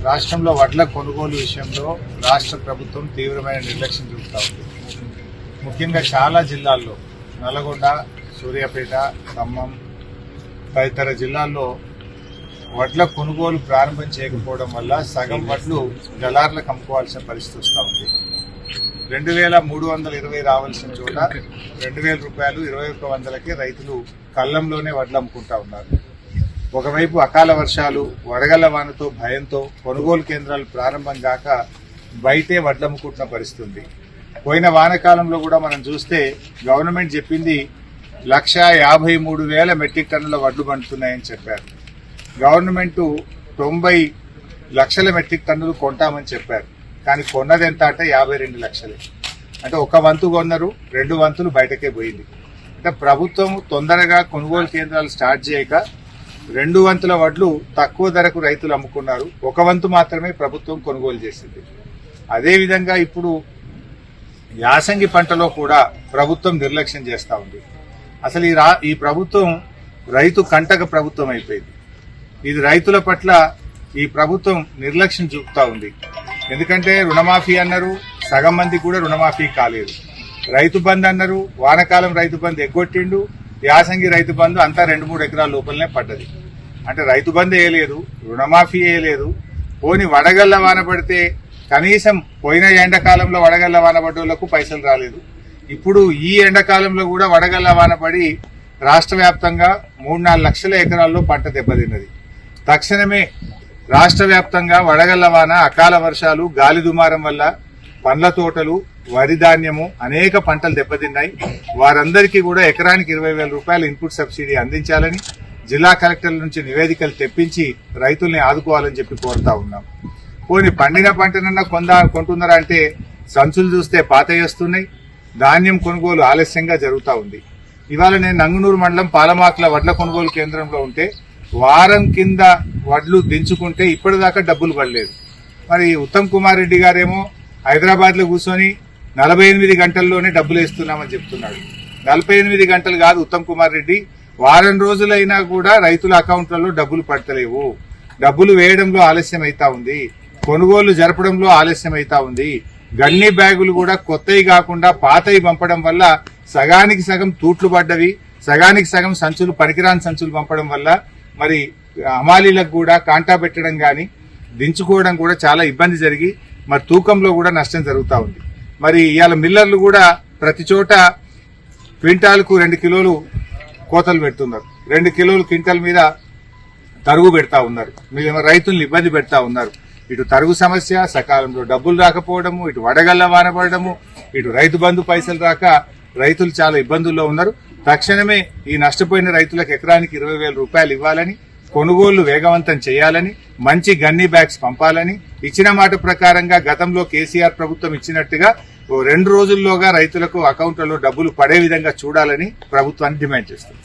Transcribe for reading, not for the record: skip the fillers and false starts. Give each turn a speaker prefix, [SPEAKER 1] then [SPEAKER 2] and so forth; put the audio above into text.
[SPEAKER 1] రాష్ట్రంలో వడ్ల కొనుగోలు విషయంలో రాష్ట్ర ప్రభుత్వం తీవ్రమైన నిర్లక్ష్యం చూపుతా ఉంది. ముఖ్యంగా చాలా జిల్లాల్లో నల్గొండ, సూర్యాపేట, ఖమ్మం తదితర జిల్లాల్లో వడ్ల కొనుగోలు ప్రారంభం చేయకపోవడం వల్ల సగం వడ్లు దళార్లకు అమ్ముకోవాల్సిన పరిస్థితి వస్తూ ఉంది. 2,320 రావాల్సిన చోట 2,000 రూపాయలు 2100కే రైతులు కళ్లంలోనే వడ్లు అమ్ముకుంటా ఉన్నారు. ఒకవైపు అకాల వర్షాలు, వడగళ్ల వానతో భయంతో కొనుగోలు కేంద్రాలు ప్రారంభం కాక బయటే వడ్లు అమ్ముకుంటున్న పరిస్థితి ఉంది. పోయిన వానకాలంలో కూడా మనం చూస్తే గవర్నమెంట్ చెప్పింది 1,53,000 మెట్రిక్ టన్నుల వడ్లు పండుతున్నాయని చెప్పారు. గవర్నమెంట్ 90 లక్షల మెట్రిక్ టన్నులు కొంటామని చెప్పారు. కానీ కొన్నది ఎంత అంటే 52 లక్షలే. అంటే ఒక వంతు కొన్నారు, 2 వంతులు బయటకే పోయింది. అంటే ప్రభుత్వం తొందరగా కొనుగోలు కేంద్రాలు స్టార్ట్ చేయక 2 వంతుల వడ్లు తక్కువ ధరకు రైతులు అమ్ముకున్నారు. 1 వంతు మాత్రమే ప్రభుత్వం కొనుగోలు చేసింది. అదేవిధంగా ఇప్పుడు యాసంగి పంటలో కూడా ప్రభుత్వం నిర్లక్ష్యం చేస్తా ఉంది. అసలు ఈ ప్రభుత్వం రైతు కంటక ప్రభుత్వం అయిపోయింది. ఇది రైతుల పట్ల ఈ ప్రభుత్వం నిర్లక్ష్యం చూపుతా ఉంది. ఎందుకంటే రుణమాఫీ అన్నారు, సగం మంది కూడా రుణమాఫీ కాలేదు. రైతు బంధు అన్నారు, వానకాలం రైతు బంధు ఎగ్గొట్టిండు, యాసంగి రైతు బంధు అంతా 2-3 ఎకరాల లోపలనే పడ్డది. అంటే రైతు బంధు వేయలేదు, రుణమాఫీ వేయలేదు. పోని వడగళ్ల వాన పడితే కనీసం పోయిన ఎండాకాలంలో వడగళ్ల వాన పడ్డోళ్లకు పైసలు రాలేదు. ఇప్పుడు ఈ ఎండాకాలంలో కూడా వడగళ్ల వాన పడి రాష్ట్ర వ్యాప్తంగా 3-4 లక్షల ఎకరాల్లో పంట దెబ్బతిన్నది. తక్షణమే రాష్ట్ర వ్యాప్తంగా వడగళ్ల వాన, అకాల వర్షాలు, గాలి దుమారం వల్ల పండ్ల తోటలు, వరి ధాన్యము అనేక పంటలు దెబ్బతిన్నాయి. వారందరికీ కూడా ఎకరానికి 20,000 రూపాయల ఇన్పుట్ సబ్సిడీ అందించాలని జిల్లా కలెక్టర్ల నుంచి నివేదికలు తెప్పించి రైతుల్ని ఆదుకోవాలని చెప్పి కోరుతా ఉన్నాం. పోనీ పండిన పంటనన్నా కొంటున్నారా అంటే సంచులు చూస్తే పాతయ్యేస్తున్నాయి. ధాన్యం కొనుగోలు ఆలస్యంగా జరుగుతూ ఉంది. ఇవాళ నేను నంగునూరు మండలం పాలమాకుల వడ్ల కొనుగోలు కేంద్రంలో ఉంటే వారం కింద వడ్లు దించుకుంటే ఇప్పటిదాకా డబ్బులు పడలేదు. మరి ఉత్తమ్ కుమార్ రెడ్డి గారేమో హైదరాబాద్ లో కూర్చొని 48 గంటల్లోనే డబ్బులు వేస్తున్నామని చెప్తున్నాడు. 48 గంటలు కాదు ఉత్తమ్ కుమార్ రెడ్డి, వారం రోజులైనా కూడా రైతుల అకౌంట్లలో డబ్బులు పడతలేవు. డబ్బులు వేయడంలో ఆలస్యం అవుతా ఉంది, కొనుగోలు జరపడంలో ఆలస్యం అవుతా ఉంది. గన్ని బ్యాగులు కూడా కొత్తవి కాకుండా పాతవి పంపడం వల్ల సగానికి సగం తూట్లు పడ్డవి, సగానికి సగం సంచులు పనికిరాని సంచులు పంపడం వల్ల మరి హమాలీలకు కూడా కాంటా పెట్టడం గాని దించుకోవడం కూడా చాలా ఇబ్బంది జరిగి మరి తూకంలో కూడా నష్టం జరుగుతూ ఉంది. మరి ఇవాళ మిల్లర్లు కూడా ప్రతి చోట క్వింటాల్కు 2 కిలోలు కోతలు పెడుతున్నారు, 2 కిలోలు క్వింటాల్ మీద తరుగు పెడతా ఉన్నారు. రైతులను ఇబ్బంది పెడతా ఉన్నారు. ఇటు తరుగు సమస్య, సకాలంలో డబ్బులు రాకపోవడము, ఇటు వడగళ్ల వాన పడడము, ఇటు రైతు బంధు పైసలు రాక రైతులు చాలా ఇబ్బందుల్లో ఉన్నారు. తక్షణమే ఈ నష్టపోయిన రైతులకు ఎకరానికి 20,000 రూపాయలు ఇవ్వాలని, కొనుగోళ్లు వేగవంతం చేయాలని, మంచి గన్నీ బ్యాగ్స్ పంపాలని, ఇచ్చిన మాట ప్రకారంగా గతంలో కేసీఆర్ ప్రభుత్వం ఇచ్చినట్టుగా 2 రోజుల్లోగా రైతులకు అకౌంట్లలో డబ్బులు పడే విధంగా చూడాలని ప్రభుత్వాన్ని డిమాండ్ చేస్తుంది.